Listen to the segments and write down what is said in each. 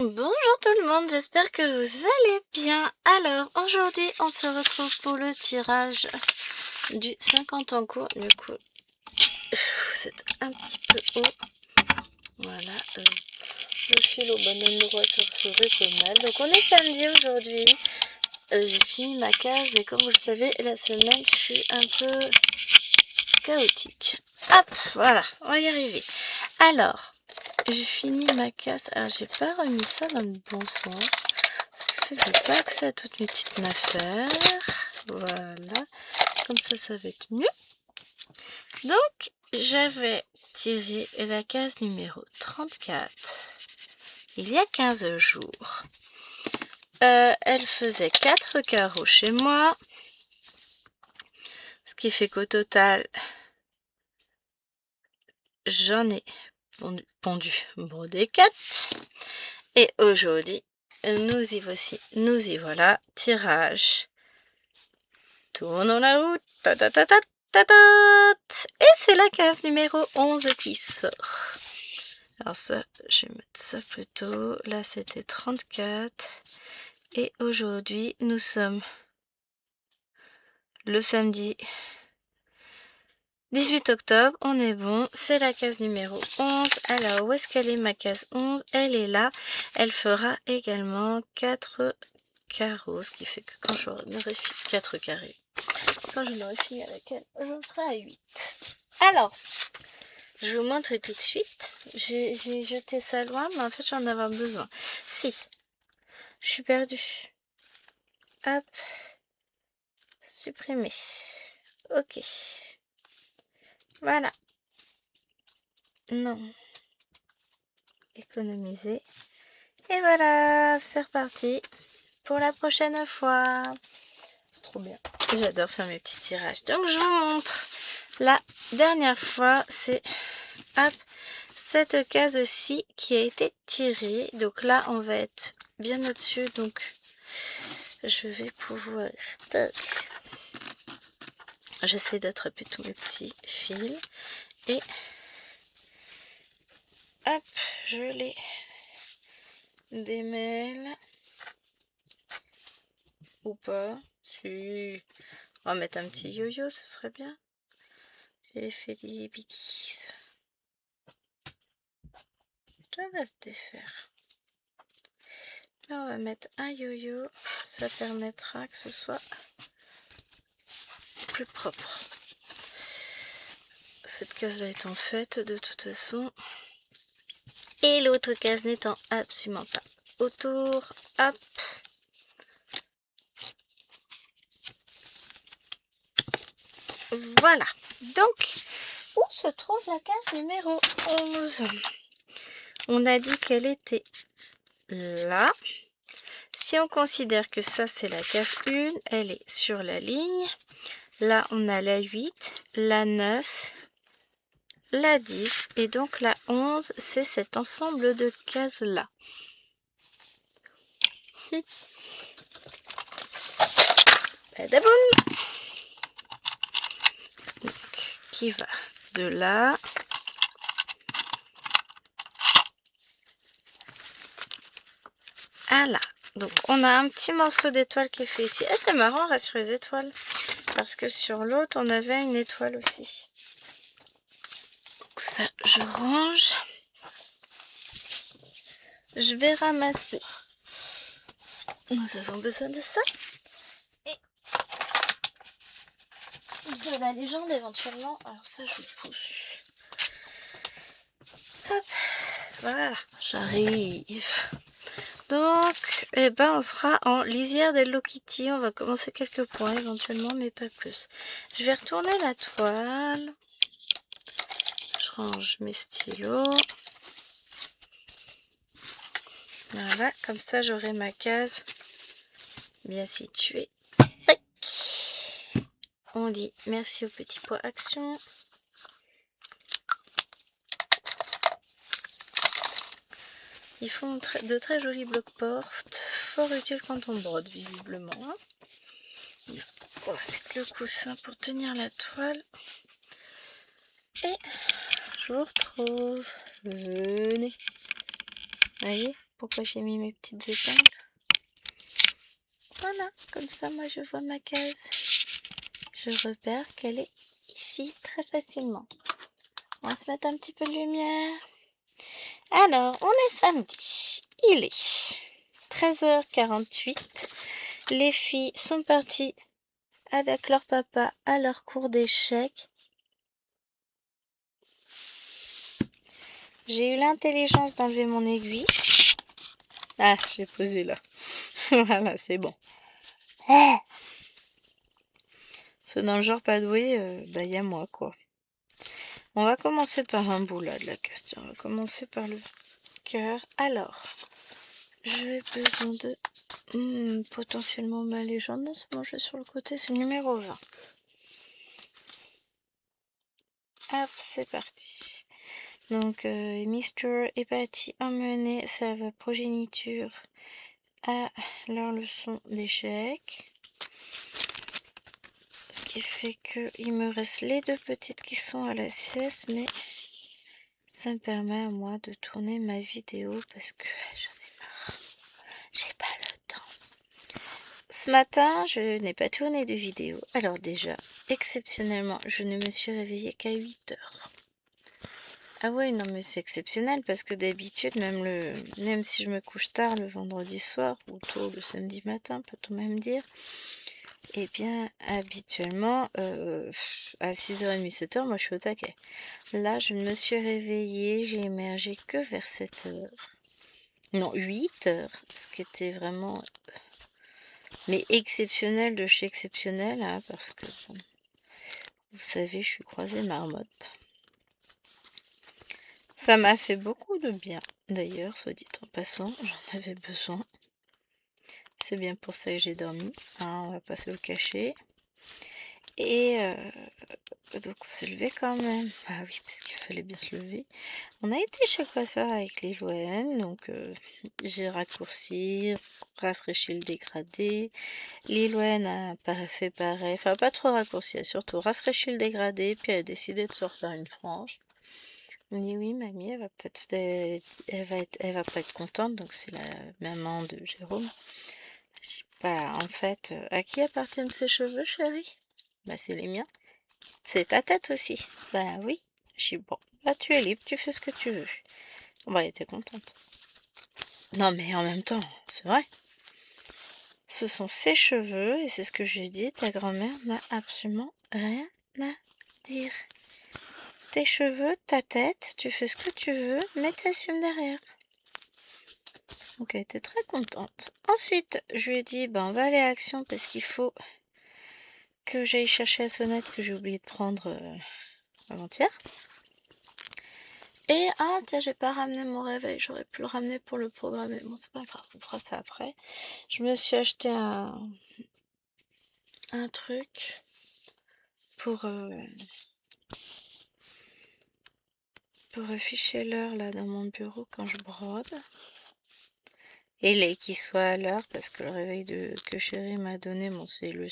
Bonjour tout le monde, j'espère que vous allez bien. Alors, aujourd'hui, on se retrouve pour le tirage du 50 en cours. Du coup, vous êtes un petit peu haut. Voilà, le fil au bon endroit serait pas mal. Donc, on est samedi aujourd'hui. J'ai fini ma case, mais comme vous le savez, la semaine fut un peu chaotique. Hop, voilà, on va y arriver. Alors, j'ai fini ma case. Alors, j'ai pas remis ça dans le bon sens. Ce qui fait que j'ai pas accès à toutes mes petites affaires. Voilà. Comme ça va être mieux. Donc, j'avais tiré la case numéro 34 il y a 15 jours. Elle faisait 4 carreaux chez moi. Ce qui fait qu'au total, j'en ai pondu brodé 4. Et aujourd'hui, nous y voici, nous y voilà. Tirage. Tournons la roue. Ta ta ta ta ta ta. Et c'est la case numéro 11 qui sort. Alors ça, je vais mettre ça plutôt. Là, c'était 34. Et aujourd'hui, nous sommes le samedi 18 octobre. On est bon. C'est la case numéro 11. Alors, où est-ce qu'elle est ma case 11? Elle est là. Elle fera également 4 carreaux. Ce qui fait que quand j'aurai 4 carrés. Quand je l'aurai fini avec elle, j'en serai à 8. Alors, je vais vous montrer tout de suite. J'ai jeté ça loin, mais en fait, j'en avais besoin. Si, je suis perdue. Hop, supprimer. Ok. Voilà. Non. Économiser. Et voilà, c'est reparti pour la prochaine fois. C'est trop bien. J'adore faire mes petits tirages. Donc, je vous montre. La dernière fois, c'est... Hop, cette case-ci qui a été tirée. Donc là, on va être bien au-dessus. Donc, je vais pouvoir... J'essaie d'attraper tous mes petits fils. Et... Hop, je les démêle. Ou pas. Si. On va mettre un petit yo-yo, ce serait bien. J'ai fait des bêtises. Ça va se défaire. Là, on va mettre un yo-yo. Ça permettra que ce soit plus propre. Cette case-là étant faite de toute façon. Et l'autre case n'étant absolument pas autour. Hop. Voilà. Donc, où se trouve la case numéro 11? On a dit qu'elle était là. Si on considère que ça, c'est la case 1, elle est sur la ligne. Là, on a la 8, la 9, la 10 et donc la 11, c'est cet ensemble de cases-là. Qui va de là à là. Donc, on a un petit morceau d'étoile qui est fait ici. Et c'est marrant, on reste sur les étoiles. Parce que sur l'autre, on avait une étoile aussi. Donc ça, je range. Je vais ramasser. Nous avons besoin de ça. Et de la légende éventuellement. Alors ça, je le pousse. Hop. Voilà, j'arrive. Donc, eh ben, on sera en lisière d'Hello Kitty. On va commencer quelques points éventuellement, mais pas plus. Je vais retourner la toile. Je range mes stylos. Voilà, comme ça j'aurai ma case bien située. On dit merci au petit pois action. Ils font de très jolis blocs-portes, fort utiles quand on brode visiblement. On va mettre le coussin pour tenir la toile. Et je vous retrouve. Venez. Vous voyez, pourquoi j'ai mis mes petites épingles. Voilà, comme ça moi je vois ma case. Je repère qu'elle est ici très facilement. On va se mettre un petit peu de lumière. Alors, on est samedi. Il est 13h48. Les filles sont parties avec leur papa à leur cours d'échecs. J'ai eu l'intelligence d'enlever mon aiguille. Ah, j'ai posé là. Voilà, c'est bon. C'est dans le genre pas doué, bah y a moi quoi. On va commencer par un bout là de la question. On va commencer par le cœur. Alors, j'ai besoin de potentiellement ma légende. Non, c'est bon, je vais sur le côté, c'est le numéro 20. Hop, c'est parti. Donc, Mr. est parti emmener sa progéniture à leur leçon d'échecs. Ce qui fait qu'il me reste les deux petites qui sont à la sieste, mais ça me permet à moi de tourner ma vidéo parce que j'en ai marre. J'ai pas le temps. Ce matin, je n'ai pas tourné de vidéo. Alors déjà, exceptionnellement, je ne me suis réveillée qu'à 8 heures. Ah ouais, non mais c'est exceptionnel parce que d'habitude, même si je me couche tard le vendredi soir ou tôt le samedi matin, peut-on même dire, eh bien, habituellement, à 6h30, 7h, moi je suis au taquet. Là, je me suis réveillée, j'ai émergé que vers 7h. Non, 8h, ce qui était vraiment, mais exceptionnel de chez exceptionnel, hein, parce que, vous savez, je suis croisée marmotte. Ça m'a fait beaucoup de bien, d'ailleurs, soit dit en passant, j'en avais besoin. C'est bien pour ça que j'ai dormi, hein, on va pas se le cacher. Et donc on s'est levé quand même. Ah oui, parce qu'il fallait bien se lever. On a été chez le coiffeur avec les Loen, donc j'ai raccourci, rafraîchi le dégradé. Lilwen a fait pareil, enfin pas trop raccourci, a surtout rafraîchi le dégradé, puis elle a décidé de se refaire une frange. On dit oui, mamie, elle va pas être contente, donc c'est la maman de Jérôme. Je dis, bah en fait, à qui appartiennent ces cheveux, chérie? Bah c'est les miens. C'est ta tête aussi. Bah oui. Je dis bon, bah tu es libre, tu fais ce que tu veux. Bah elle était contente. Non mais en même temps, c'est vrai. Ce sont ses cheveux, et c'est ce que j'ai dit, ta grand-mère n'a absolument rien à dire. Tes cheveux, ta tête, tu fais ce que tu veux, mais t'assumes derrière. Donc elle était très contente. Ensuite, je lui ai dit, ben on va aller à Action parce qu'il faut que j'aille chercher la sonnette que j'ai oublié de prendre avant-hier. Et ah tiens, j'ai pas ramené mon réveil, j'aurais pu le ramener pour le programmer. Bon, c'est pas grave, on fera ça après. Je me suis acheté un truc pour afficher l'heure là dans mon bureau quand je brode. Et qu'il soit à l'heure parce que le réveil que Chéri m'a donné, bon, c'est de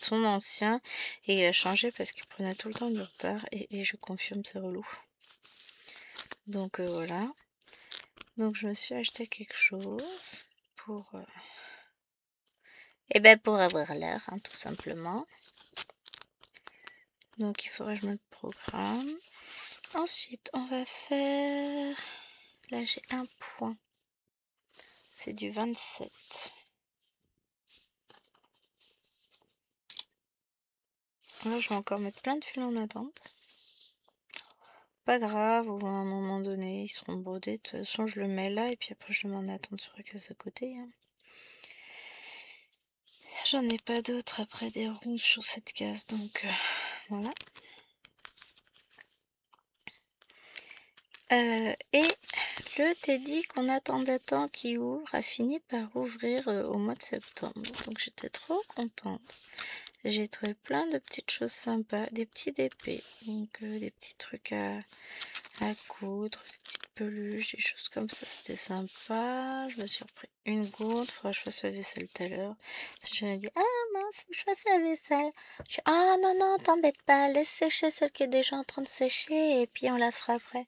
son ancien et il a changé parce qu'il prenait tout le temps du retard et je confirme, c'est relou. Donc voilà. Donc je me suis acheté quelque chose pour pour avoir l'heure, hein, tout simplement. Donc il faudrait que je me le programme. Ensuite on va faire, là j'ai un point, c'est du 27. Là je vais encore mettre plein de fils en attente. Pas grave, ou à un moment donné ils seront brodés. De toute façon je le mets là et puis après je m'en attends sur la case à côté, hein. J'en ai pas d'autres après des ronds sur cette case, donc voilà. Et le Teddy qu'on attendait tant qui ouvre a fini par ouvrir au mois de septembre, donc j'étais trop contente. J'ai trouvé plein de petites choses sympas, des petits DP, donc des petits trucs à coudre, des petites peluches, des choses comme ça, c'était sympa. Je me suis repris une gourde, faudra que je fasse la vaisselle tout à l'heure. J'avais dit, ah mince, faut que je fasse la vaisselle. Je dis, ah non, non, t'embête pas, laisse sécher celle qui est déjà en train de sécher et puis on la fera après.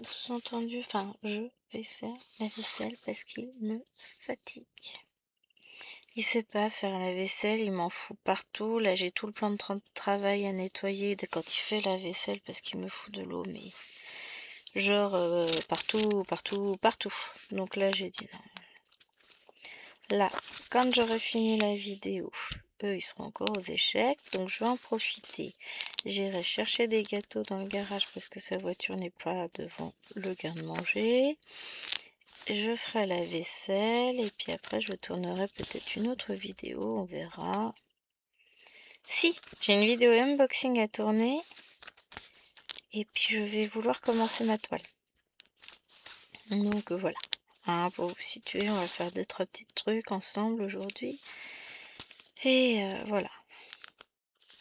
Sous-entendu, enfin, je vais faire la vaisselle parce qu'il me fatigue. Il sait pas faire la vaisselle, il m'en fout partout. Là, j'ai tout le plan de travail à nettoyer quand il fait la vaisselle parce qu'il me fout de l'eau, mais genre partout, partout, partout. Donc là, j'ai dit non. Là, quand j'aurai fini la vidéo, eux, ils seront encore aux échecs, donc je vais en profiter. J'irai chercher des gâteaux dans le garage parce que sa voiture n'est pas devant le garde-manger. Je ferai la vaisselle et puis après je tournerai peut-être une autre vidéo, on verra. Si, j'ai une vidéo unboxing à tourner et puis je vais vouloir commencer ma toile. Donc voilà, hein, pour vous situer, on va faire 2-3 petits trucs ensemble aujourd'hui. Et voilà.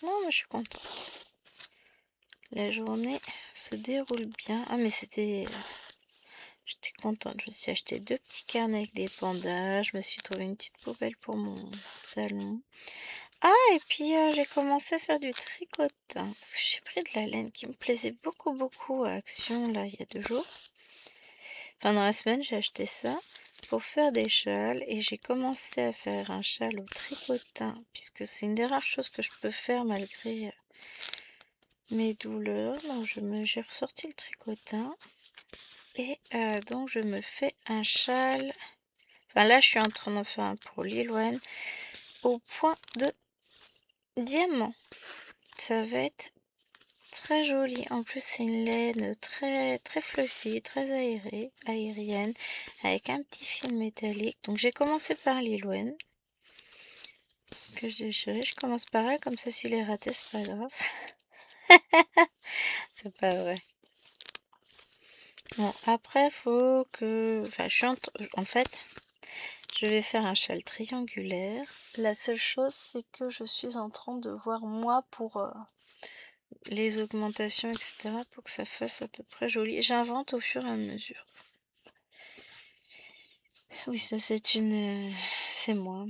Non, mais je suis contente. La journée se déroule bien. Ah, mais c'était... J'étais contente. Je me suis acheté 2 petits carnets avec des pandas. Je me suis trouvé une petite poubelle pour mon salon. Ah, et puis j'ai commencé à faire du tricotin. Parce que j'ai pris de la laine qui me plaisait beaucoup, beaucoup à Action, là, il y a 2 jours. Enfin, dans la semaine, j'ai acheté ça pour faire des châles. Et j'ai commencé à faire un châle au tricotin. Puisque c'est une des rares choses que je peux faire malgré... mes douleurs, donc j'ai ressorti le tricotin et donc je me fais un châle. Enfin là je suis en train d'en faire un pour Lilwen au point de diamant. Ça va être très joli. En plus c'est une laine très très fluffy, très aérienne, avec un petit fil métallique. Donc j'ai commencé par Lilwen que j'ai déchiré. Je commence par elle, comme ça s'il est raté c'est pas grave. C'est pas vrai. Bon, après, faut que... Enfin, en fait, je vais faire un châle triangulaire. La seule chose, c'est que je suis en train de voir, moi, pour les augmentations, etc., pour que ça fasse à peu près joli. J'invente au fur et à mesure. Oui, ça, c'est une... c'est moi.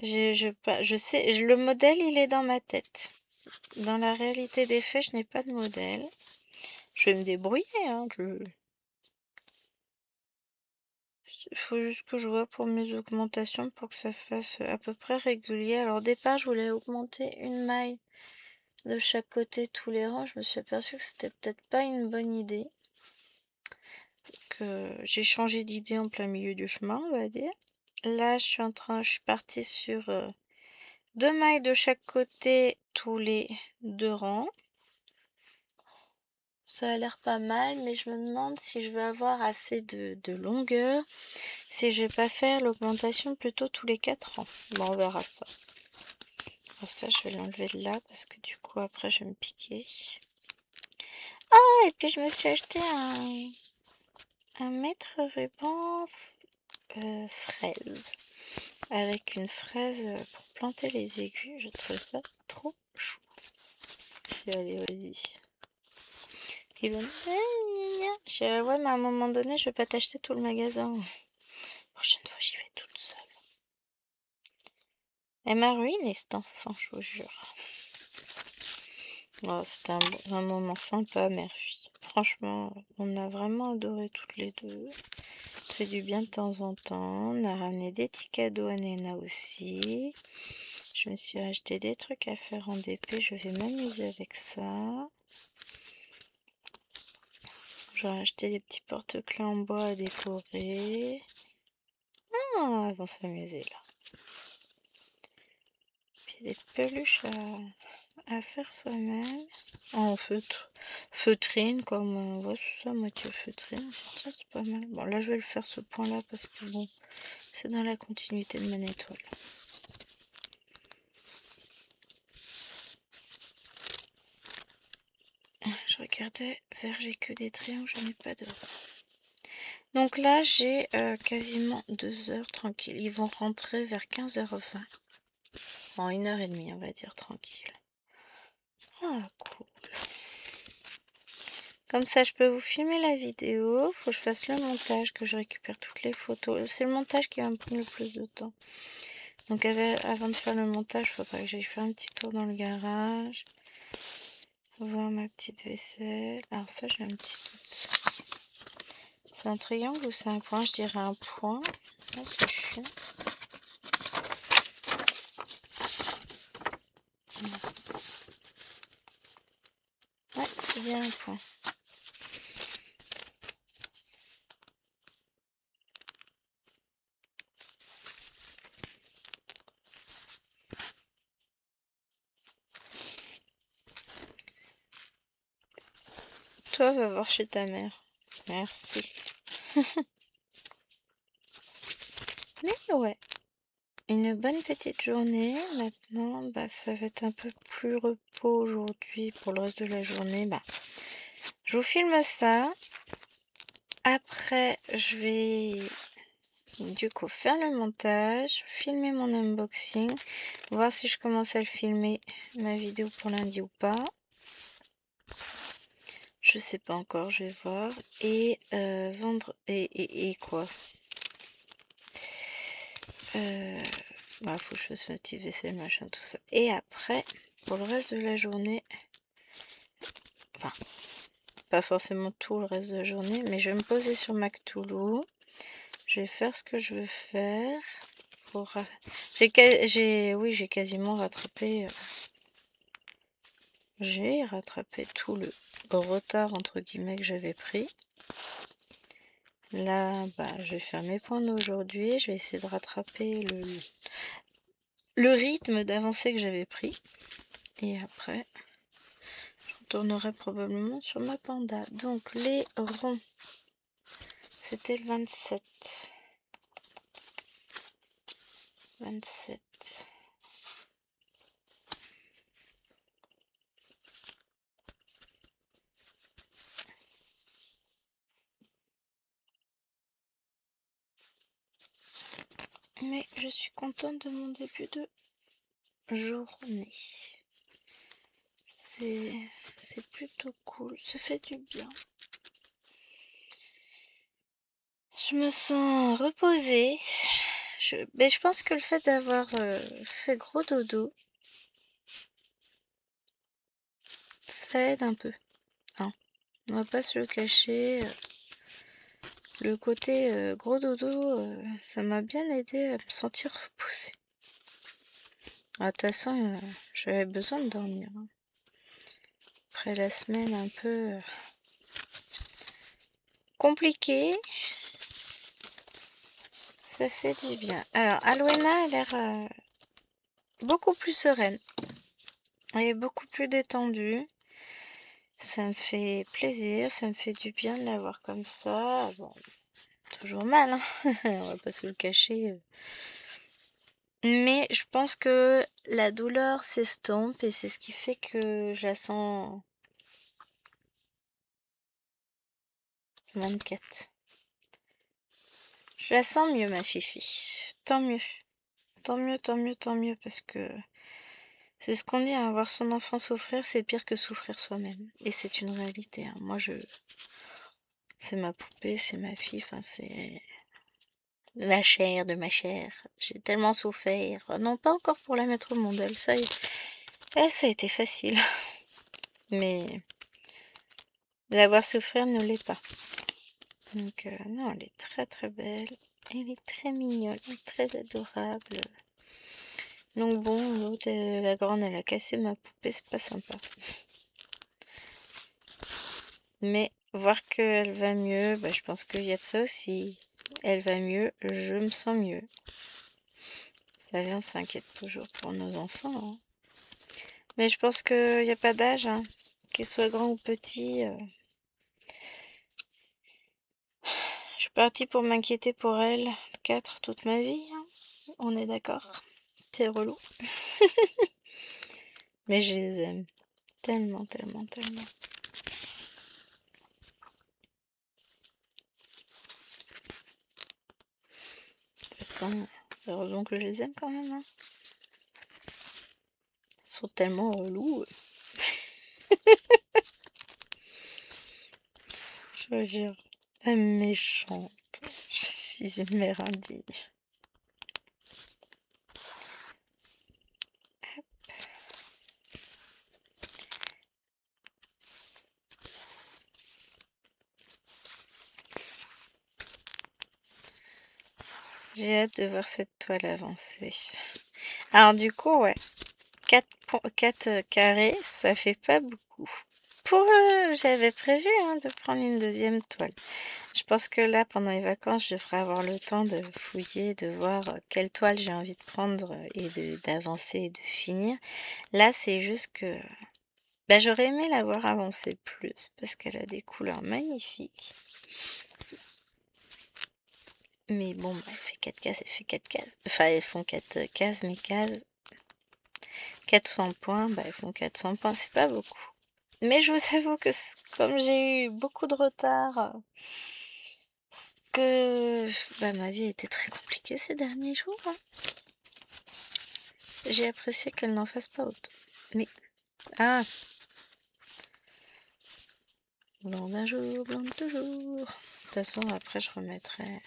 Je sais, le modèle, il est dans ma tête. Dans la réalité des faits, je n'ai pas de modèle. Je vais me débrouiller, hein, Il faut juste que je vois pour mes augmentations pour que ça fasse à peu près régulier. Alors au départ, je voulais augmenter une maille de chaque côté tous les rangs. Je me suis aperçue que c'était peut-être pas une bonne idée. Que j'ai changé d'idée en plein milieu du chemin, on va dire. Là, je suis partie sur 2 mailles de chaque côté tous les 2 rangs. Ça a l'air pas mal, mais je me demande si je vais avoir assez de longueur, si je vais pas faire l'augmentation plutôt tous les 4 rangs. Bon, on verra ça. Alors ça, je vais l'enlever de là parce que du coup, après, je vais me piquer. Ah, et puis je me suis acheté un mètre ruban fraise. Avec une fraise pour planter les aiguilles. Je trouve ça trop chou. Allez, vas-y. Il va je dis, ouais, mais à un moment donné, je vais pas t'acheter tout le magasin. Prochaine fois, j'y vais toute seule. Elle m'a ruiné cet enfant, je vous jure. Oh, c'était un moment sympa, mère-fille. Franchement, on a vraiment adoré toutes les deux. Fait du bien de temps en temps. On a ramené des petits cadeaux à Nena aussi. Je me suis acheté des trucs à faire en DP. Je vais m'amuser avec ça. J'aurais acheté des petits porte-clés en bois à décorer. Ah, elles vont s'amuser là. Puis des peluches à faire soi-même. En feutrine, comme ouais, c'est ça, moitié feutrine. Ça, c'est pas mal. Bon, là, je vais le faire ce point-là parce que bon, c'est dans la continuité de mon étoile. Je regardais vers, j'ai que des triangles, je n'ai pas de... Donc là, j'ai quasiment 2 heures tranquille. Ils vont rentrer vers 15h20. En 1h30, on va dire, tranquille. Ah, cool. Comme ça, je peux vous filmer la vidéo. Faut que je fasse le montage, que je récupère toutes les photos. C'est le montage qui va me prendre le plus de temps. Donc avant de faire le montage, il faudra que j'aille faire un petit tour dans le garage. voir ma petite vaisselle. Alors ça, j'ai un petit doute. C'est un triangle ou c'est un point? Je dirais un point. Oh, c'est chiant. Ouais, c'est bien un point. Toi, va voir chez ta mère. Merci. Mais ouais, une bonne petite journée. Maintenant, bah, ça va être un peu plus repos aujourd'hui pour le reste de la journée. Bah, je vous filme ça. Après, je vais du coup faire le montage, filmer mon unboxing, voir si je commence à le filmer, ma vidéo pour lundi ou pas. Je sais pas encore, je vais voir. Et vendre... Et quoi bah, faut que je fasse ma petite vaisselle, machin, tout ça. Et après, pour le reste de la journée... Enfin, pas forcément tout le reste de la journée, mais je vais me poser sur ma Cthulhu. Je vais faire ce que je veux faire. Pour... J'ai quasiment rattrapé... J'ai rattrapé tout le retard, entre guillemets, que j'avais pris. Là, bah, je vais faire mes points d'aujourd'hui. Je vais essayer de rattraper le rythme d'avancée que j'avais pris. Et après, je retournerai probablement sur ma panda. Donc, les ronds, c'était le 27. 27. Mais je suis contente de mon début de journée. C'est plutôt cool, ça fait du bien. Je me sens reposée. Mais je pense que le fait d'avoir fait gros dodo, ça aide un peu. Hein. On va pas se le cacher. Le côté gros dodo, ça m'a bien aidé à me sentir reposée. De toute façon, j'avais besoin de dormir. Hein. Après la semaine un peu compliquée, ça fait du bien. Alors, Alwena a l'air beaucoup plus sereine. Elle est beaucoup plus détendue. Ça me fait plaisir, ça me fait du bien de la voir comme ça. Bon, toujours mal, hein. On va pas se le cacher. Mais je pense que la douleur s'estompe et c'est ce qui fait que je la sens 24. Je la sens mieux, ma fifi. Tant mieux. Tant mieux, tant mieux, tant mieux, parce que c'est ce qu'on dit, hein, voir son enfant souffrir, c'est pire que souffrir soi-même. Et c'est une réalité. Hein. Moi, c'est ma poupée, c'est ma fille, enfin, c'est la chair de ma chair. J'ai tellement souffert. Non, pas encore pour la mettre au monde. Elle, ça a été facile. Mais la voir souffrir ne l'est pas. Donc, non, elle est très très belle. Elle est très mignonne, très adorable. Donc bon, l'autre, la grande, elle a cassé ma poupée, c'est pas sympa. Mais voir qu'elle va mieux, bah, je pense qu'il y a de ça aussi. Elle va mieux, je me sens mieux. Ça vient, on s'inquiète toujours pour nos enfants. Hein. Mais je pense qu'il n'y a pas d'âge, hein. Qu'il soit grand ou petit. Je suis partie pour m'inquiéter pour elle 4 toute ma vie. Hein. On est d'accord. C'est relou. Mais je les aime. Tellement, tellement, tellement. De toute façon, heureusement que je les aime quand même. Hein. Ils sont tellement relous. Je vous jure. La méchante. Je suis une mère indigne. J'ai hâte de voir cette toile avancer. Alors du coup, ouais, 4 carrés, ça fait pas beaucoup. J'avais prévu de prendre une deuxième toile. Je pense que là, pendant les vacances, je devrais avoir le temps de fouiller, de voir quelle toile j'ai envie de prendre et d'avancer et de finir. Là, c'est juste que j'aurais aimé la voir avancer plus parce qu'elle a des couleurs magnifiques. Mais bon, elle fait 4 cases, elle fait 4 cases. Enfin, elles font 4 cases, mes cases. 400 points, elles font 400 points, c'est pas beaucoup. Mais je vous avoue que comme j'ai eu beaucoup de retard, que ma vie a été très compliquée ces derniers jours, j'ai apprécié qu'elle n'en fasse pas autant. Mais, blanc d'un jour, blanc de toujours. De toute façon, après, je remettrai.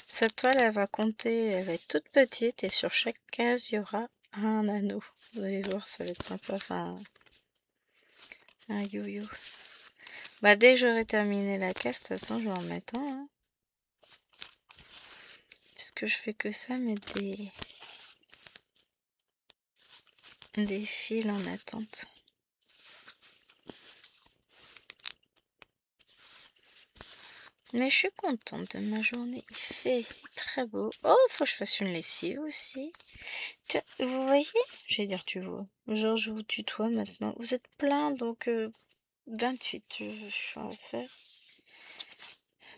Cette toile, elle va compter, elle va être toute petite et sur chaque case, il y aura un anneau. Vous allez voir, ça va être sympa. Enfin, un yo-yo. Dès que j'aurai terminé la case, de toute façon, je vais en mettre un. Puisque je fais que ça, mettre des fils en attente. Mais je suis contente de ma journée. Il fait très beau. Oh, faut que je fasse une lessive aussi. Tiens, vous voyez? J'allais dire tu vois. Genre, je vous tutoie maintenant. Vous êtes plein, donc 28. Je vais faire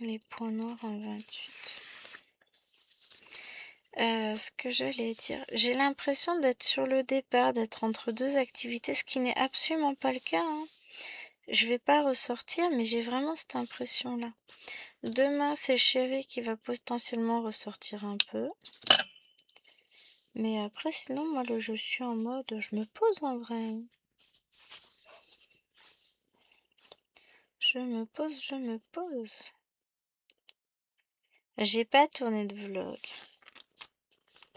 les points noirs en 28. Ce que j'allais dire, j'ai l'impression d'être sur le départ, d'être entre deux activités, ce qui n'est absolument pas le cas. Je vais pas ressortir, mais j'ai vraiment cette impression-là. Demain, c'est Chéri qui va potentiellement ressortir un peu. Mais après, sinon, moi, je suis en mode, je me pose en vrai. Je me pose. J'ai pas tourné de vlog.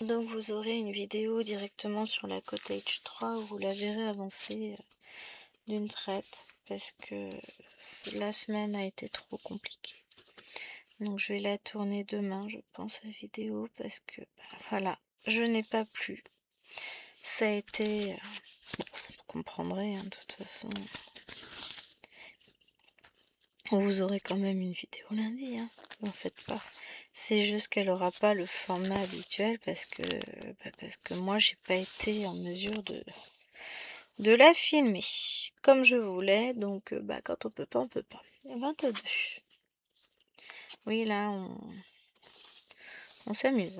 Donc, vous aurez une vidéo directement sur la Cottage 3 où vous la verrez avancer d'une traite. Parce que la semaine a été trop compliquée. Donc, je vais la tourner demain, je pense, la vidéo. Parce que, voilà, je n'ai pas plu. Ça a été... vous comprendrez, de toute façon. Vous aurez quand même une vidéo lundi, n'en faites pas. C'est juste qu'elle aura pas le format habituel parce que moi j'ai pas été en mesure de la filmer comme je voulais. Donc quand on peut pas, on peut pas. 22. Oui, là on s'amuse.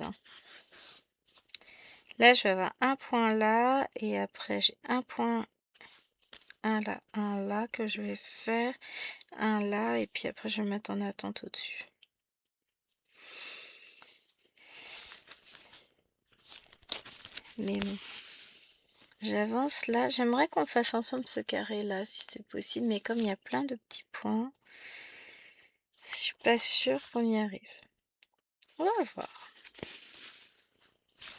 Là je vais avoir un point là et après j'ai un point, un là que je vais faire, un là et puis après je vais mettre en attente au-dessus. Mais bon. J'avance là. J'aimerais qu'on fasse ensemble ce carré là, si c'est possible. Mais comme il y a plein de petits points, je suis pas sûre qu'on y arrive. On va voir.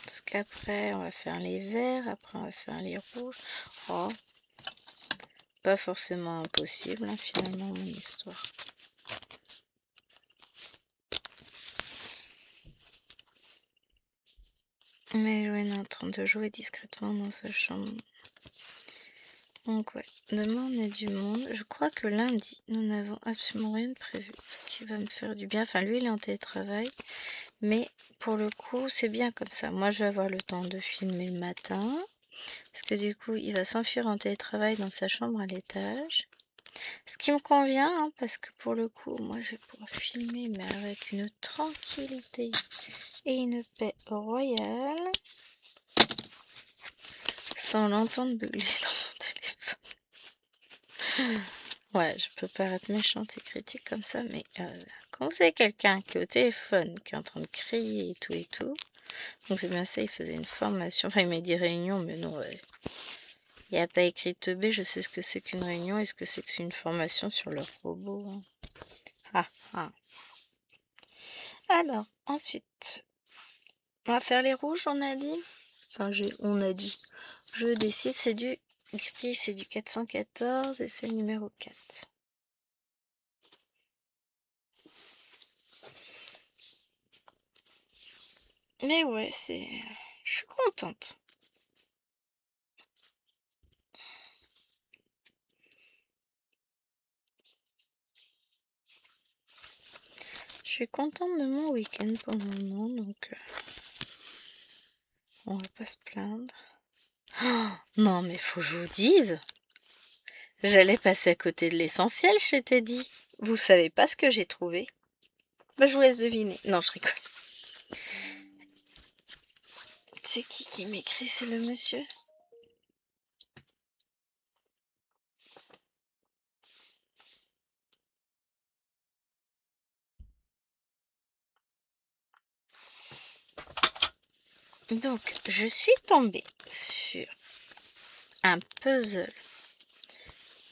Parce qu'après, on va faire les verts. Après, on va faire les rouges. Oh, pas forcément impossible, finalement, mon histoire. Mais Joanne est en train de jouer discrètement dans sa chambre. Donc ouais, demain on a du monde. Je crois que lundi, nous n'avons absolument rien de prévu. Ce qui va me faire du bien. Enfin, lui, il est en télétravail. Mais pour le coup, c'est bien comme ça. Moi, je vais avoir le temps de filmer le matin. Parce que du coup, il va s'enfuir en télétravail dans sa chambre à l'étage. Ce qui me convient, parce que pour le coup, moi, je vais pouvoir filmer, mais avec une tranquillité et une paix royale. Sans l'entendre beugler dans son téléphone. Ouais, je peux paraître méchante et critique comme ça, mais quand vous avez quelqu'un qui est au téléphone, qui est en train de crier et tout, donc c'est bien ça, il faisait une formation, enfin il m'a dit réunion, mais non, il n'y a pas écrit teubé, je sais ce que c'est qu'une réunion, est-ce que c'est une formation sur leur robot. Alors, ensuite, on va faire les rouges, on a dit. Enfin, on a dit. Je décide, c'est du gris, c'est du 414 et c'est le numéro 4. Mais ouais, je suis contente. Je suis contente de mon week-end pour le moment, donc on va pas se plaindre. Oh, non, mais faut que je vous dise, j'allais passer à côté de l'essentiel chez Teddy. Vous savez pas ce que j'ai trouvé? Bah, je vous laisse deviner. Non, je rigole. C'est qui m'écrit? C'est le monsieur? Donc, je suis tombée sur un puzzle.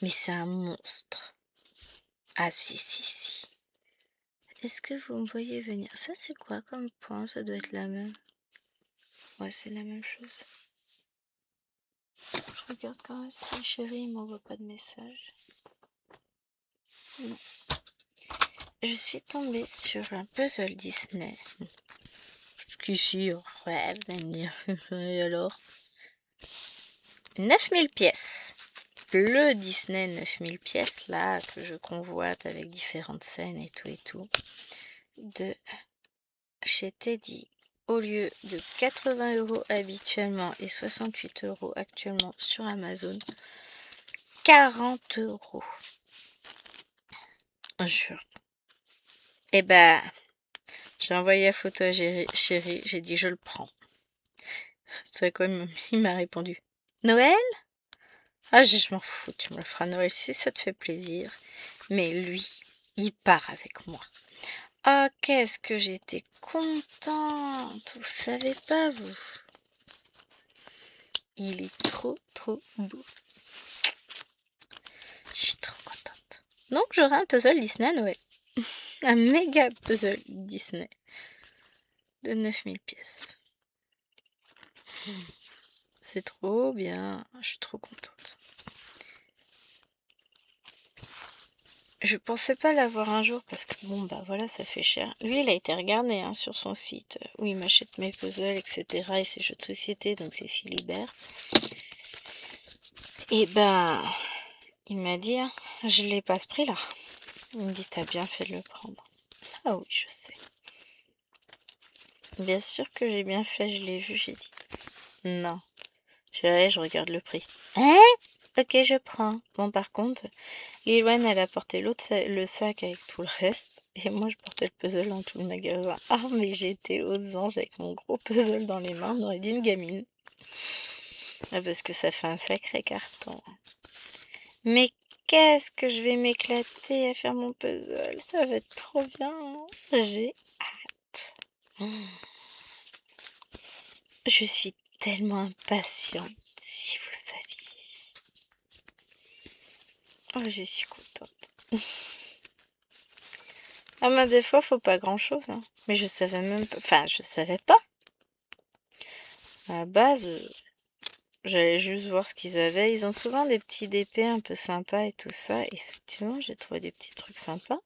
Mais c'est un monstre. Ah si, si, si. Est-ce que vous me voyez venir? Ça, c'est quoi comme point? Ça doit être la même. Ouais, c'est la même chose. Je regarde quand même si chérie il m'envoie pas de message. Non. Je suis tombée sur un puzzle Disney. Jusqu'ici, ouais, vous allez me dire. Et alors 9000 pièces. Le Disney 9000 pièces, là, que je convoite avec différentes scènes et tout, de chez Teddy. Au lieu de 80 € habituellement et 68 € actuellement sur Amazon, 40 €. Jure. Et bah, j'ai envoyé la photo à chérie, j'ai dit je le prends. C'est quoi il m'a répondu? Noël? Ah, je m'en fous, tu me le feras Noël si ça te fait plaisir. Mais lui, il part avec moi. Ah, qu'est-ce que j'étais contente! Vous savez pas, vous? Il est trop, trop beau. Je suis trop contente. Donc, j'aurai un puzzle Disney à Noël. Un méga puzzle Disney de 9000 pièces. C'est trop bien. Je suis trop contente. Je pensais pas l'avoir un jour parce que bon bah voilà ça fait cher. Lui il a été regardé hein, sur son site où il m'achète mes puzzles etc. et ses jeux de société donc c'est Philibert. Et ben il m'a dit hein, je l'ai pas ce prix là. Il me dit t'as bien fait de le prendre. Ah oui je sais. Bien sûr que j'ai bien fait, je l'ai vu, j'ai dit non. Je regarde le prix. Hein? Ok je prends. Bon par contre Lilouane, elle a porté le sac avec tout le reste. Et moi, je portais le puzzle dans tout le magasin. Ah, mais j'étais aux anges avec mon gros puzzle dans les mains. On aurait dit une gamine. Ah, parce que ça fait un sacré carton. Mais qu'est-ce que je vais m'éclater à faire mon puzzle. Ça va être trop bien. J'ai hâte. Je suis tellement impatiente. Si vous saviez. Oh, je suis contente. Ah, mais des fois, faut pas grand-chose. Hein. Mais je savais même pas... Enfin, je savais pas. À la base, j'allais juste voir ce qu'ils avaient. Ils ont souvent des petits DP un peu sympas et tout ça. Effectivement, j'ai trouvé des petits trucs sympas.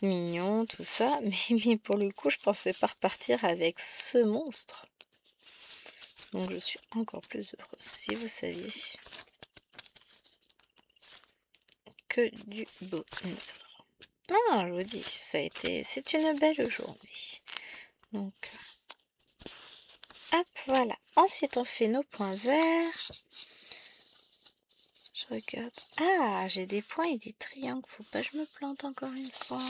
Mignons, tout ça. Mais pour le coup, je pensais pas repartir avec ce monstre. Donc je suis encore plus heureuse. Si vous saviez. Que du bonheur. Non, je vous dis, c'est une belle journée. Donc, hop, voilà. Ensuite, on fait nos points verts. Je regarde. Ah, j'ai des points et des triangles. Faut pas que je me plante encore une fois.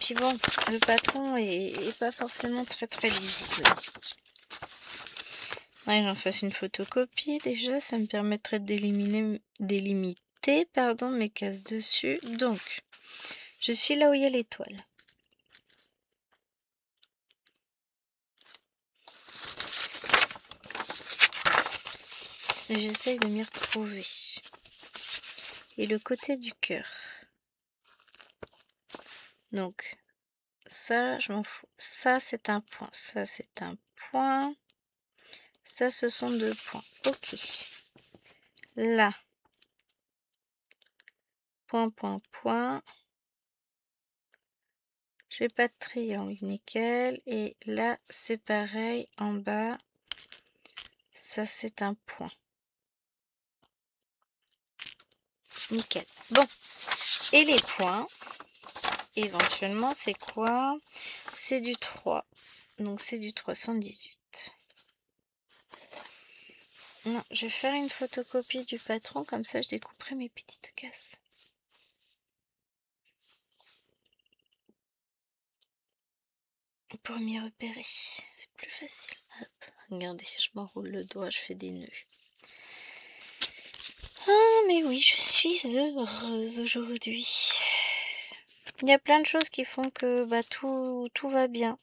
Puis bon, le patron est pas forcément très très lisible. Ouais, j'en fasse une photocopie déjà. Ça me permettrait de délimiter pardon, mes cases dessus. Donc, je suis là où il y a l'étoile. J'essaye de m'y retrouver. Et le côté du cœur. Donc, ça, je m'en fous. Ça, c'est un point. Ça, c'est un point. Ça, ce sont 2 points. Ok. Là. Point, point, point. J'ai pas de triangle, nickel. Et là, c'est pareil, en bas, ça c'est un point. Nickel. Bon, et les points, éventuellement, c'est quoi? C'est du 3. Donc c'est du 318. Non, je vais faire une photocopie du patron, comme ça je découperai mes petites cases. Pour m'y repérer, c'est plus facile. Hop, regardez, je m'enroule le doigt, je fais des nœuds. Ah, mais oui, je suis heureuse aujourd'hui. Il y a plein de choses qui font que bah, tout va bien.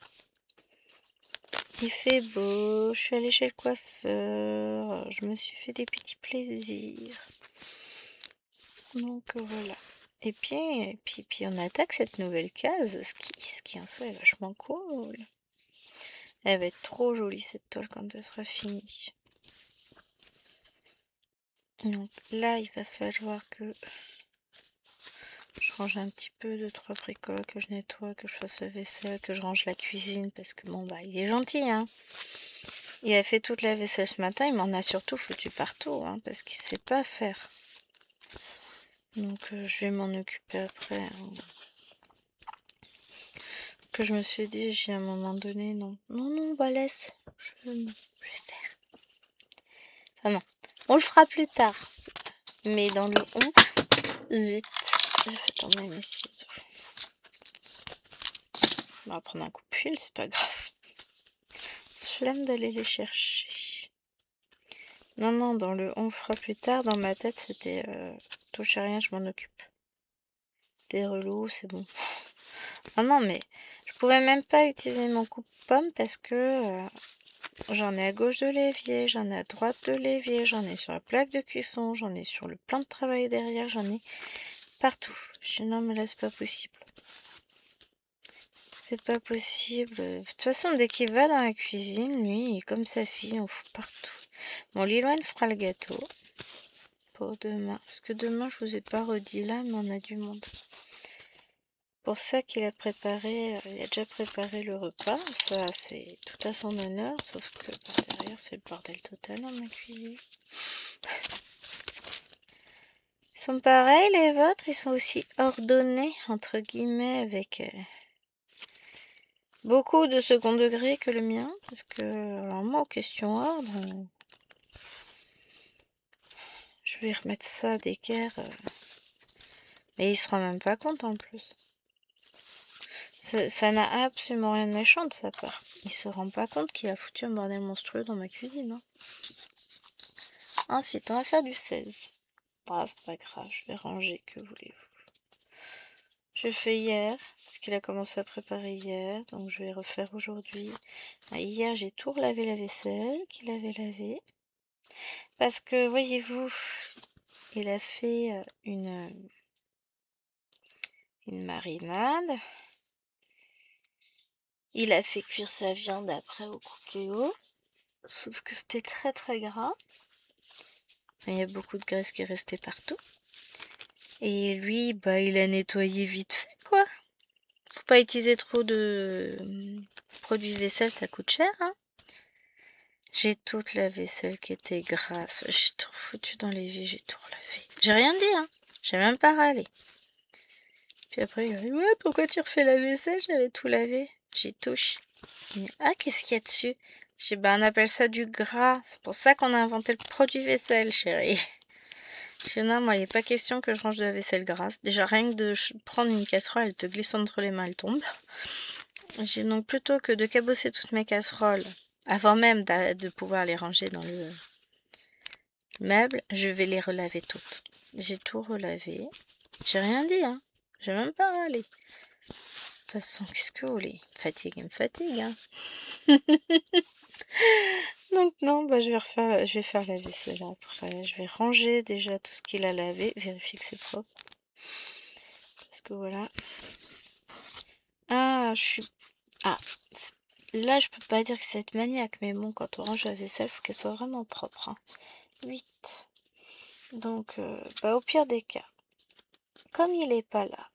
Il fait beau, je suis allée chez le coiffeur, je me suis fait des petits plaisirs. Donc voilà. Et puis on attaque cette nouvelle case, ce qui en soi est vachement cool. Elle va être trop jolie cette toile quand elle sera finie. Donc là, il va falloir que je range un petit peu de 3 bricoles, que je nettoie, que je fasse la vaisselle, que je range la cuisine, parce que bon bah il est gentil hein. Il a fait toute la vaisselle ce matin, il m'en a surtout foutu partout, hein, parce qu'il sait pas faire. Donc je vais m'en occuper après. Hein. Que je me suis dit, j'ai à un moment donné, non, bah laisse, je vais faire. Ah non, on le fera plus tard. Mais dans le zut, j'ai fait tomber mes ciseaux. On va prendre un coupe-fil, c'est pas grave. Flemme d'aller les chercher. Non, dans le on fera plus tard, dans ma tête, c'était touche à rien, je m'en occupe. Des relous, c'est bon. Ah non, mais je pouvais même pas utiliser mon coupe-pomme parce que j'en ai à gauche de l'évier, j'en ai à droite de l'évier, j'en ai sur la plaque de cuisson, j'en ai sur le plan de travail derrière, j'en ai partout. Je dis non, mais là, c'est pas possible. C'est pas possible. De toute façon, dès qu'il va dans la cuisine, lui, il est comme sa fille, on fout partout. Bon, Liloine fera le gâteau pour demain. Parce que demain, je vous ai pas redit là, mais on a du monde. Pour ça qu'il a préparé, il a déjà préparé le repas. Ça, c'est tout à son honneur, sauf que bah, derrière, c'est le bordel total dans ma cuisine. Ils sont pareils, les vôtres, ils sont aussi ordonnés, entre guillemets, avec beaucoup de second degré que le mien. Parce que, alors moi, question ordre, je vais remettre ça d'équerre. Mais il se rend même pas compte en plus. Ça n'a absolument rien de méchant de sa part. Il se rend pas compte qu'il a foutu un bordel monstrueux dans ma cuisine. Hein. Ensuite, on va faire du 16. Ah, c'est pas grave, je vais ranger, que voulez-vous. Je fais hier, parce qu'il a commencé à préparer hier, donc je vais refaire aujourd'hui. Hier, j'ai tout relavé la vaisselle qu'il avait lavé. Parce que, voyez-vous, il a fait une marinade. Il a fait cuire sa viande après au cookéo. Sauf que c'était très très gras. Il y a beaucoup de graisse qui est restée partout. Et lui, bah, il a nettoyé vite fait, quoi. Faut pas utiliser trop de produits vaisselle, ça coûte cher, hein. J'ai toute la vaisselle qui était grasse. J'ai tout foutu dans l'évier, j'ai tout relavé. J'ai rien dit, hein. J'ai même pas râlé. Puis après, il a dit, ouais, pourquoi tu refais la vaisselle? J'avais tout lavé. J'y touche. Il dit, ah, qu'est-ce qu'il y a dessus? J'ai dit, bah, on appelle ça du gras. C'est pour ça qu'on a inventé le produit vaisselle, chérie. Je dis, non, moi, il n'est pas question que je range de la vaisselle grasse. Déjà, rien que de prendre une casserole, elle te glisse entre les mains, elle tombe. J'ai donc plutôt que de cabosser toutes mes casseroles, avant même de pouvoir les ranger dans le meuble, je vais les relaver toutes. J'ai tout relavé. J'ai rien dit, hein. J'ai même pas râlé. De toute façon, qu'est-ce que vous voulez? Fatigue, il me fatigue, hein. Donc non, bah je vais faire la vaisselle après. Je vais ranger déjà tout ce qu'il a lavé, vérifier que c'est propre. Parce que voilà. Ah, là je peux pas dire que c'est être maniaque, mais bon, quand on range la vaisselle, faut qu'elle soit vraiment propre. Hein. 8. Donc, bah au pire des cas, comme il est pas là,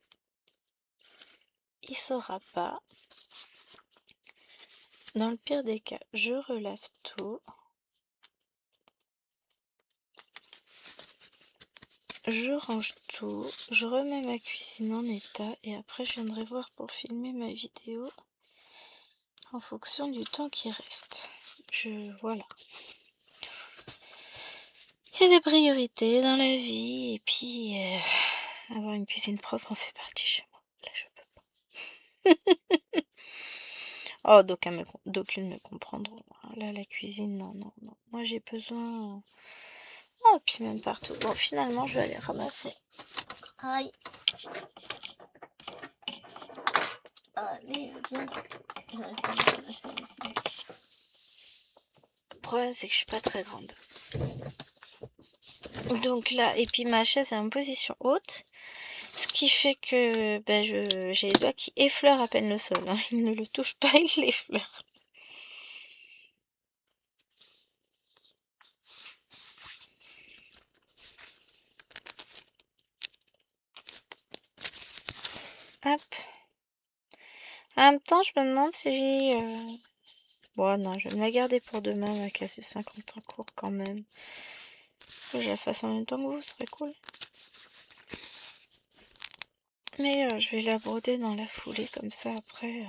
il saura pas. Dans le pire des cas, je relave tout. Je range tout, je remets ma cuisine en état et après je viendrai voir pour filmer ma vidéo en fonction du temps qui reste. Voilà. Il y a des priorités dans la vie et puis avoir une cuisine propre en fait partie chez moi. Là je peux pas. Oh, d'aucunes me comprendront. Là la cuisine, non. Moi j'ai besoin... Oh, puis même partout. Bon, finalement je vais aller ramasser. Aïe. Allez, viens. J'arrive pas à me ramasser mes ciseaux. Le problème c'est que je suis pas très grande. Donc là, et puis ma chaise est en position haute. Ce qui fait que j'ai les doigts qui effleurent à peine le sol. Hein. Ils ne le touchent pas, ils l'effleurent. Hop. En même temps, je me demande si j'ai... Bon, non, je vais me la garder pour demain, ma casse de 50 ans court quand même. Faut que je la fasse en même temps que vous, ce serait cool. Mais je vais la broder dans la foulée, comme ça, après...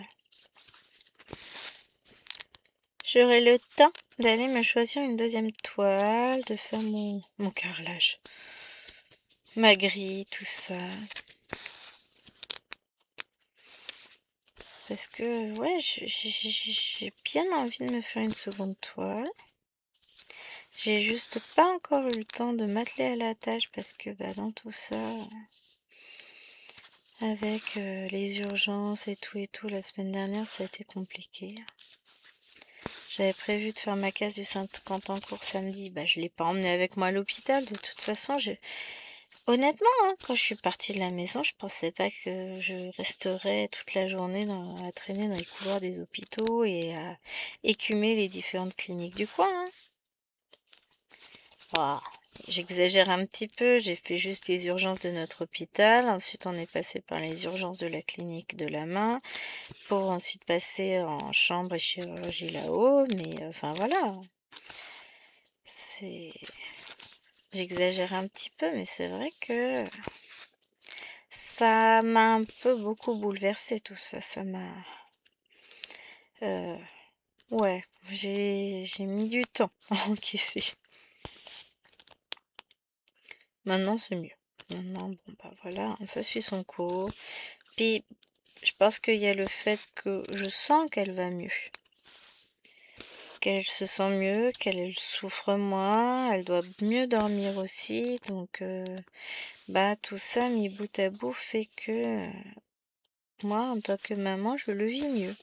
J'aurai le temps d'aller me choisir une deuxième toile, de faire mon carrelage. Ma grille, tout ça. Parce que, ouais, j'ai bien envie de me faire une seconde toile. J'ai juste pas encore eu le temps de m'atteler à la tâche parce que dans tout ça, avec les urgences et tout, la semaine dernière, ça a été compliqué. J'avais prévu de faire ma case du 50 ans cours samedi. Je l'ai pas emmené avec moi à l'hôpital. De toute façon, honnêtement, hein, quand je suis partie de la maison, je pensais pas que je resterais toute la journée à traîner dans les couloirs des hôpitaux et à écumer les différentes cliniques du coin. Hein. Oh, j'exagère un petit peu, j'ai fait juste les urgences de notre hôpital, ensuite on est passé par les urgences de la clinique de la main, pour ensuite passer en chambre et chirurgie là-haut, mais enfin voilà, j'exagère un petit peu, mais c'est vrai que ça m'a un peu beaucoup bouleversé tout ça, ouais, j'ai mis du temps à encaisser. Maintenant c'est mieux. Maintenant, bon voilà, ça suit son cours. Puis je pense qu'il y a le fait que je sens qu'elle va mieux. Qu'elle se sent mieux, qu'elle souffre moins, elle doit mieux dormir aussi. Donc, tout ça mis bout à bout fait que moi, en tant que maman, je le vis mieux.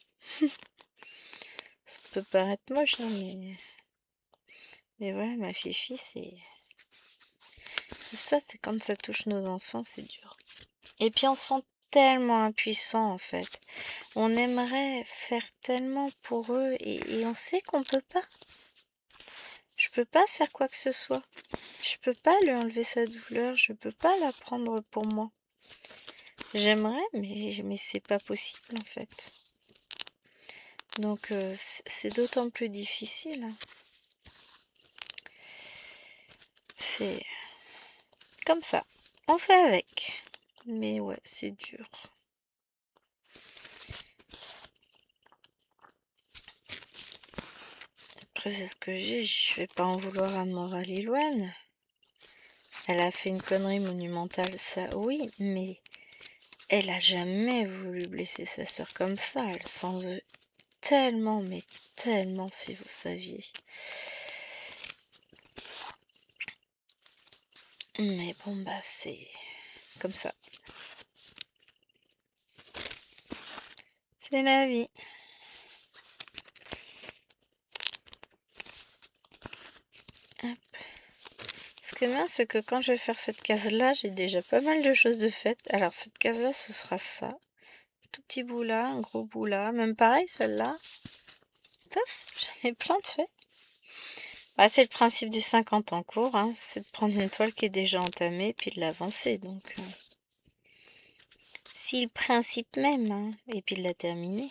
Ça peut paraître moche, hein, mais ouais, ma fifi, c'est ça, c'est quand ça touche nos enfants, c'est dur. Et puis on se sent tellement impuissant en fait. On aimerait faire tellement pour eux et on sait qu'on peut pas. Je peux pas faire quoi que ce soit. Je peux pas lui enlever sa douleur, je peux pas la prendre pour moi. J'aimerais, mais c'est pas possible en fait. Donc c'est d'autant plus difficile. C'est comme ça. On fait avec. Mais ouais, c'est dur. Après, c'est ce que j'ai. Je vais pas en vouloir à Mora Lilouane. Elle a fait une connerie monumentale, ça oui, mais elle a jamais voulu blesser sa sœur comme ça. Elle s'en veut tellement, mais tellement, si vous saviez. Mais bon, c'est comme ça. C'est la vie. Hop. Ce que bien, c'est que quand je vais faire cette case-là, j'ai déjà pas mal de choses de faites. Alors, cette case-là, ce sera ça. Un tout petit bout là, un gros bout là. Même pareil, celle-là. Paf, j'en ai plein de faits. C'est le principe du 50 en cours, hein. C'est de prendre une toile qui est déjà entamée puis de l'avancer. Donc, aussi le principe même, hein. Et puis de la terminer.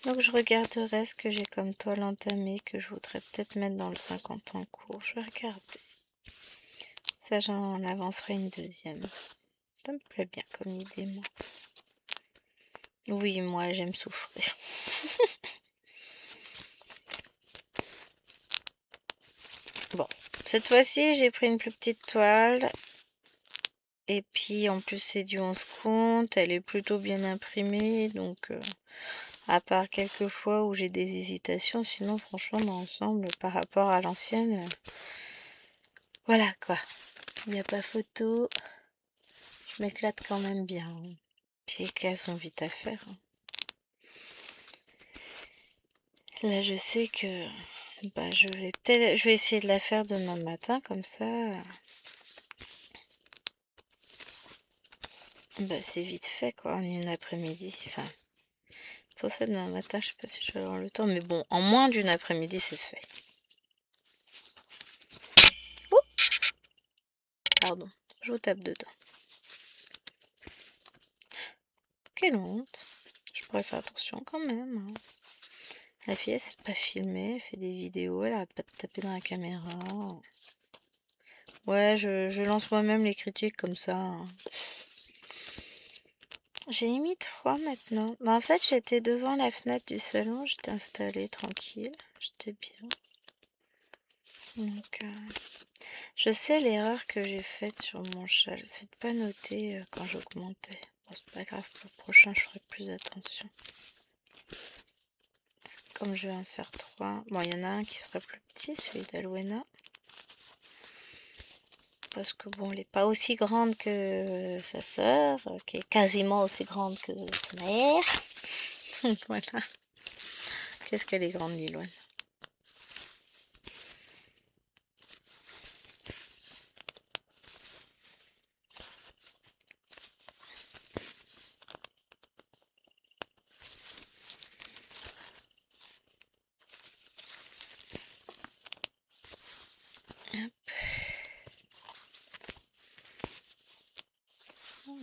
Donc je regarderai ce que j'ai comme toile entamée que je voudrais peut-être mettre dans le 50 en cours. Je vais regarder. Ça, j'en avancerai une deuxième. Ça me plaît bien comme idée, moi. Oui, moi, j'aime souffrir. Bon, cette fois-ci, j'ai pris une plus petite toile. Et puis, en plus, c'est du 11 compte. Elle est plutôt bien imprimée. Donc, à part quelques fois où j'ai des hésitations, sinon, franchement, dans l'ensemble, par rapport à l'ancienne, voilà, quoi. Il n'y a pas photo. Je m'éclate quand même bien. Puis les cases sont vite à faire. Là, je sais que bah, je vais essayer de la faire demain matin, comme ça. Bah, c'est vite fait, quoi, en une après-midi. Enfin, pour ça, demain matin, je sais pas si je vais avoir le temps, mais bon, en moins d'une après-midi, c'est fait. Oups! Pardon, je vous tape dedans. Quelle honte! Je pourrais faire attention quand même, hein. La fille, elle sait pas filmer, elle fait des vidéos, elle arrête pas de taper dans la caméra. Ouais, je lance moi-même les critiques comme ça, hein. J'ai mis 3 maintenant. Bah, en fait, j'étais devant la fenêtre du salon, j'étais installée tranquille, j'étais bien. Donc, je sais l'erreur que j'ai faite sur mon châle, c'est de pas noter quand j'augmentais. Bon, c'est pas grave, pour le prochain, je ferai plus attention. Comme je vais en faire 3. Bon, il y en a un qui sera plus petit, celui d'Alwena. Parce que bon, elle n'est pas aussi grande que sa sœur, qui est quasiment aussi grande que sa mère. Donc voilà. Qu'est-ce qu'elle est grande, Liloine.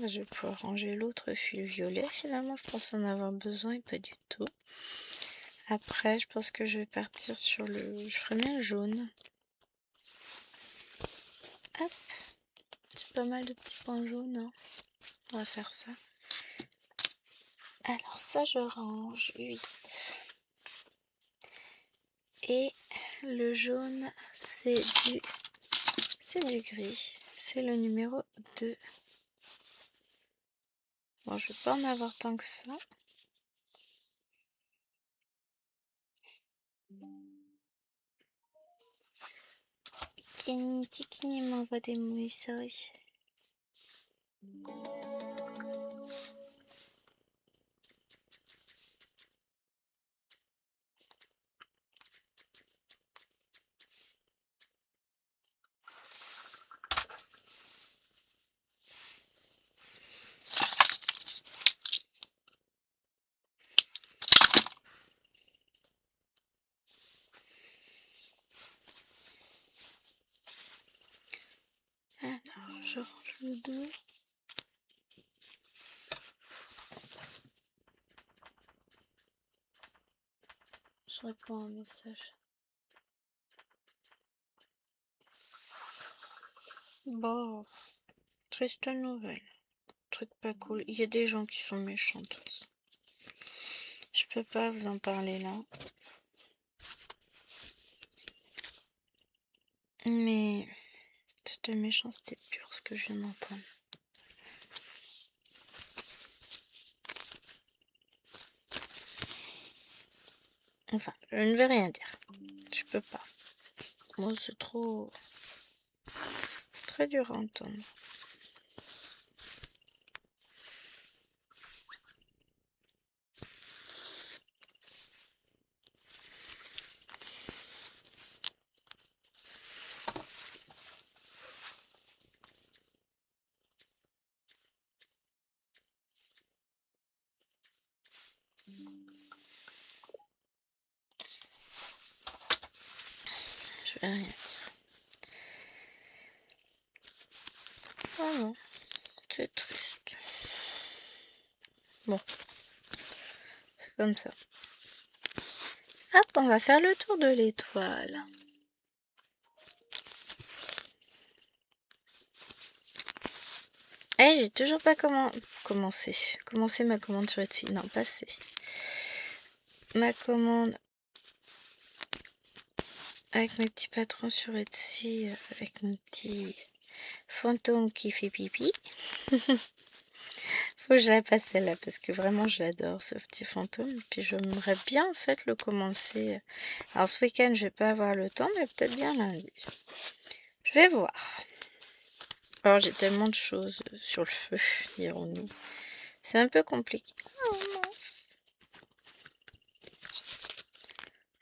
Je vais pouvoir ranger l'autre fil violet. Finalement, je pense en avoir besoin et pas du tout. Après, je pense que je vais partir sur le... Je ferai bien le jaune. Hop. C'est pas mal de petits points jaunes, hein. On va faire ça. Alors ça, je range 8. Et le jaune, c'est du gris. C'est le numéro 2. Bon, je vais pas en avoir tant que ça. Kini m'envoie des messages. Alors, je range le 2. Je réponds à un message. Bon, triste nouvelle. Truc pas cool. Il y a des gens qui sont méchants. Je peux pas vous en parler là. Mais c'est de méchanceté pure ce que je viens d'entendre. Enfin, je ne vais rien dire. Je peux pas. Moi, c'est trop... C'est très dur à entendre. Je vais rien dire. Oh non, c'est triste. Bon, c'est comme ça. Hop, on va faire le tour de l'étoile. Eh, j'ai toujours pas commencé ma commande sur Etsy. Non, passé. Ma commande avec mes petits patrons sur Etsy, avec mon petit fantôme qui fait pipi. Faut que je la passe celle-là parce que vraiment je l'adore ce petit fantôme. Puis j'aimerais bien en fait le commencer. Alors ce week-end je vais pas avoir le temps, mais peut-être bien lundi. Je vais voir. Alors j'ai tellement de choses sur le feu, dirons-nous. C'est un peu compliqué. Oh mince.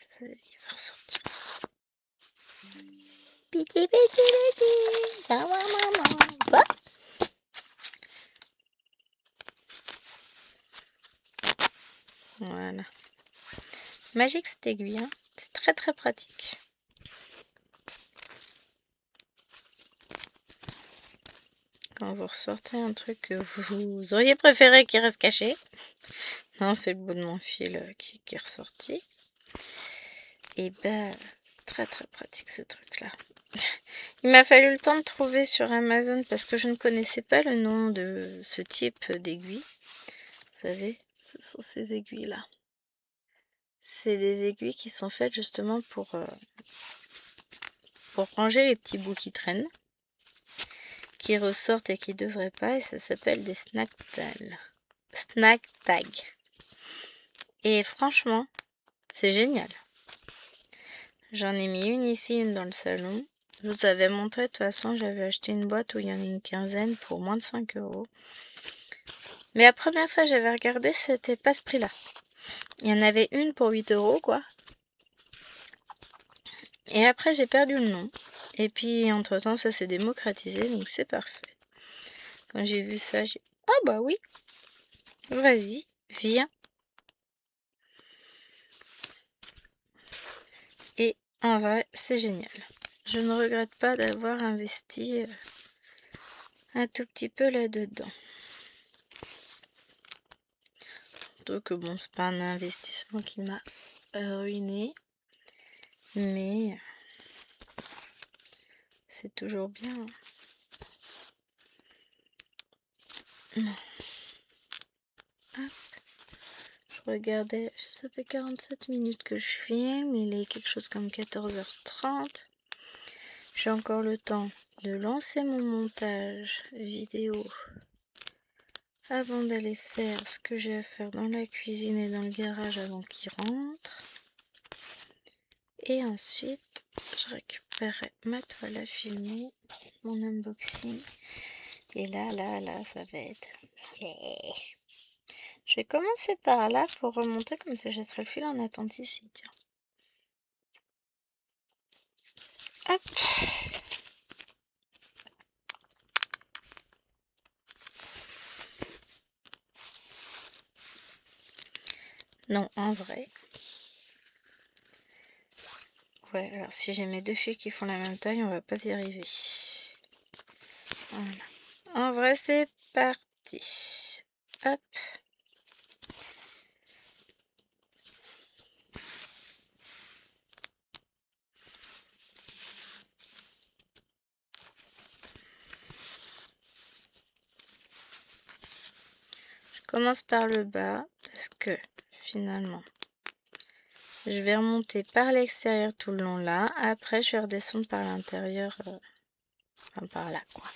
Ça, il va ressortir. Piti piti piti. Maman. Voilà. Magique cette aiguille, hein. C'est très très pratique. Quand vous ressortez un truc que vous auriez préféré qu'il reste caché. Non, c'est le bout de mon fil qui est ressorti. Et ben, très très pratique ce truc-là. Il m'a fallu le temps de trouver sur Amazon parce que je ne connaissais pas le nom de ce type d'aiguille. Vous savez, ce sont ces aiguilles-là. C'est des aiguilles qui sont faites justement pour ranger les petits bouts qui traînent, qui ressortent et qui ne devraient pas, et ça s'appelle des snack tags. Et franchement, c'est génial. J'en ai mis une ici, une dans le salon. Je vous avais montré, de toute façon, j'avais acheté une boîte où il y en a une quinzaine pour moins de 5 €. Mais la première fois que j'avais regardé, c'était pas ce prix-là. Il y en avait une pour 8 € quoi. Et après, j'ai perdu le nom. Et puis, entre-temps, ça s'est démocratisé, donc c'est parfait. Quand j'ai vu ça, j'ai dit, ah bah oui, vas-y, viens. Et en vrai, c'est génial. Je ne regrette pas d'avoir investi un tout petit peu là-dedans. Donc bon, c'est pas un investissement qui m'a ruiné, mais c'est toujours bien. Non. Hop. Je regardais, ça fait 47 minutes que je filme, il est quelque chose comme 14h30. J'ai encore le temps de lancer mon montage vidéo avant d'aller faire ce que j'ai à faire dans la cuisine et dans le garage avant qu'il rentre. Et ensuite, je récupérerai ma toile à filmer, mon unboxing. Et là, ça va être... Je vais commencer par là pour remonter, comme ça je laisserai le fil en attente ici, tiens. Hop. Non, en vrai. Ouais, alors si j'ai mes deux filles qui font la même taille, on va pas y arriver. Voilà. En vrai, c'est parti. Hop. Je commence par le bas parce que finalement, je vais remonter par l'extérieur tout le long là. Après, je vais redescendre par l'intérieur, enfin par là quoi.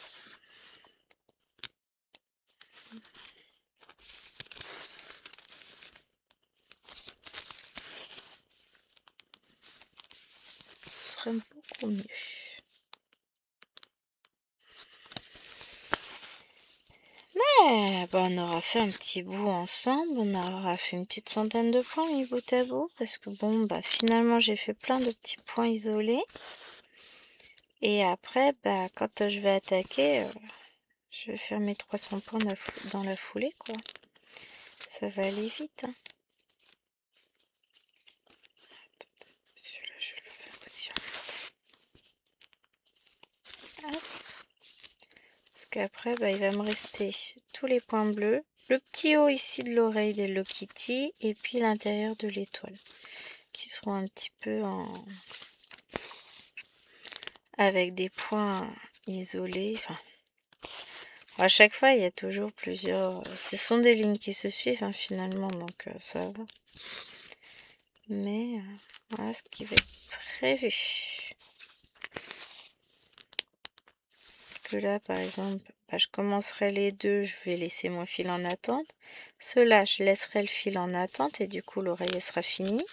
Ce serait beaucoup mieux. Mais bah, on aura fait un petit bout ensemble, on aura fait une petite centaine de points mis bout à bout, parce que bon, bah finalement j'ai fait plein de petits points isolés. Et après, bah quand je vais attaquer, je vais faire mes 300 points dans la foulée, quoi. Ça va aller vite, hein. Celui-là, je vais le faire aussi en photo. Hop. Parce qu'après, bah, il va me rester tous les points bleus le petit haut ici de l'oreille d'Hello Kitty et puis l'intérieur de l'étoile qui seront un petit peu avec des points isolés. Enfin, à chaque fois, il y a toujours plusieurs. Ce sont des lignes qui se suivent finalement, donc ça va. Mais voilà ce qui va être prévu. Parce que là, par exemple, je commencerai les deux, je vais laisser mon fil en attente. Ceux-là, je laisserai le fil en attente et du coup, l'oreille sera finie.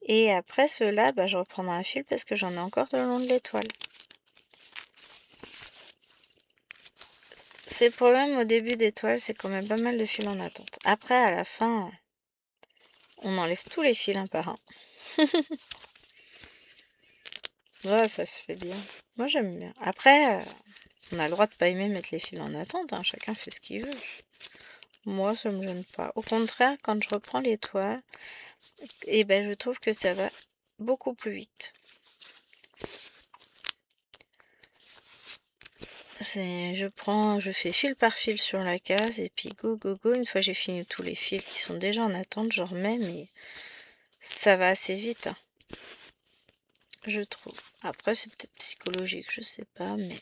Et après ceux-là, je reprendrai un fil parce que j'en ai encore le long de l'étoile. C'est le problème au début d'étoile, c'est quand même pas mal de fils en attente. Après, à la fin, on enlève tous les fils un par un. Ouais, ça se fait bien. Moi, j'aime bien. Après, on a le droit de pas aimer mettre les fils en attente, hein. Chacun fait ce qu'il veut. Moi, ça me gêne pas. Au contraire, quand je reprends l'étoile, je trouve que ça va beaucoup plus vite. Je fais fil par fil sur la case et puis go go go. Une fois j'ai fini tous les fils qui sont déjà en attente, je remets, mais ça va assez vite, hein, je trouve. Après c'est peut-être psychologique, je sais pas, mais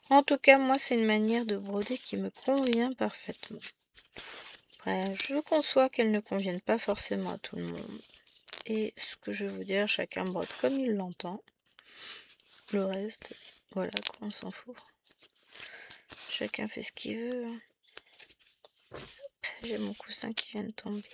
en tout cas moi c'est une manière de broder qui me convient parfaitement. Après je conçois qu'elle ne convienne pas forcément à tout le monde. Et ce que je vais vous dire, chacun brode comme il l'entend. Le reste, voilà quoi, on s'en fout. Chacun fait ce qu'il veut. J'ai mon coussin qui vient de tomber.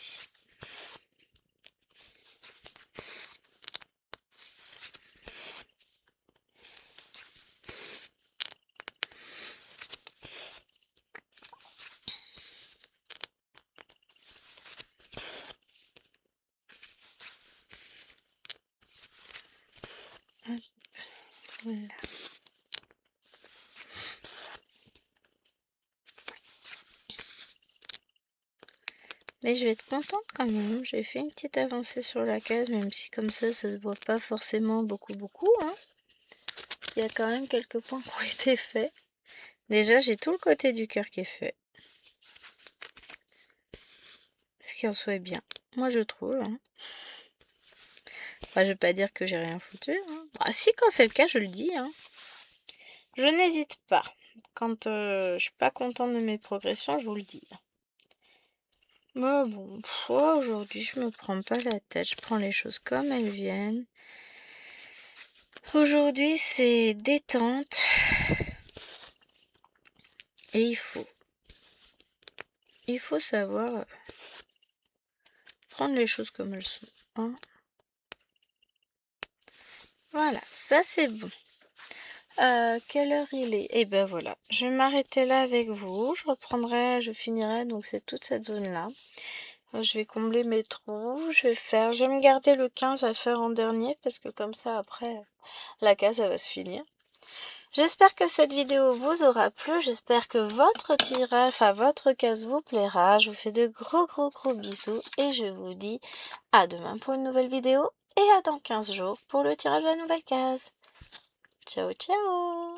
Hop, voilà. Mais je vais être contente quand même. J'ai fait une petite avancée sur la case, même si comme ça se voit pas forcément beaucoup, hein. Il y a quand même quelques points qui ont été faits. Déjà, j'ai tout le côté du cœur qui est fait. Ce qui en soit bien. Moi, je trouve. Hein. Enfin, je vais pas dire que j'ai rien foutu. Hein. Ah si, quand c'est le cas, je le dis. Hein. Je n'hésite pas. Quand je suis pas contente de mes progressions, je vous le dis. Mais bon, aujourd'hui, je me prends pas la tête. Je prends les choses comme elles viennent. Aujourd'hui, c'est détente. Et il faut savoir prendre les choses comme elles sont. Hein. Voilà, ça c'est bon. Quelle heure il est? Et ben voilà, je vais m'arrêter là avec vous. Je finirai, donc c'est toute cette zone-là. Je vais combler mes trous. Je vais me garder le 15 à faire en dernier parce que comme ça après, la case elle va se finir. J'espère que cette vidéo vous aura plu, j'espère que votre case vous plaira. Je vous fais de gros bisous et je vous dis à demain pour une nouvelle vidéo et à dans 15 jours pour le tirage de la nouvelle case. Ciao ciao.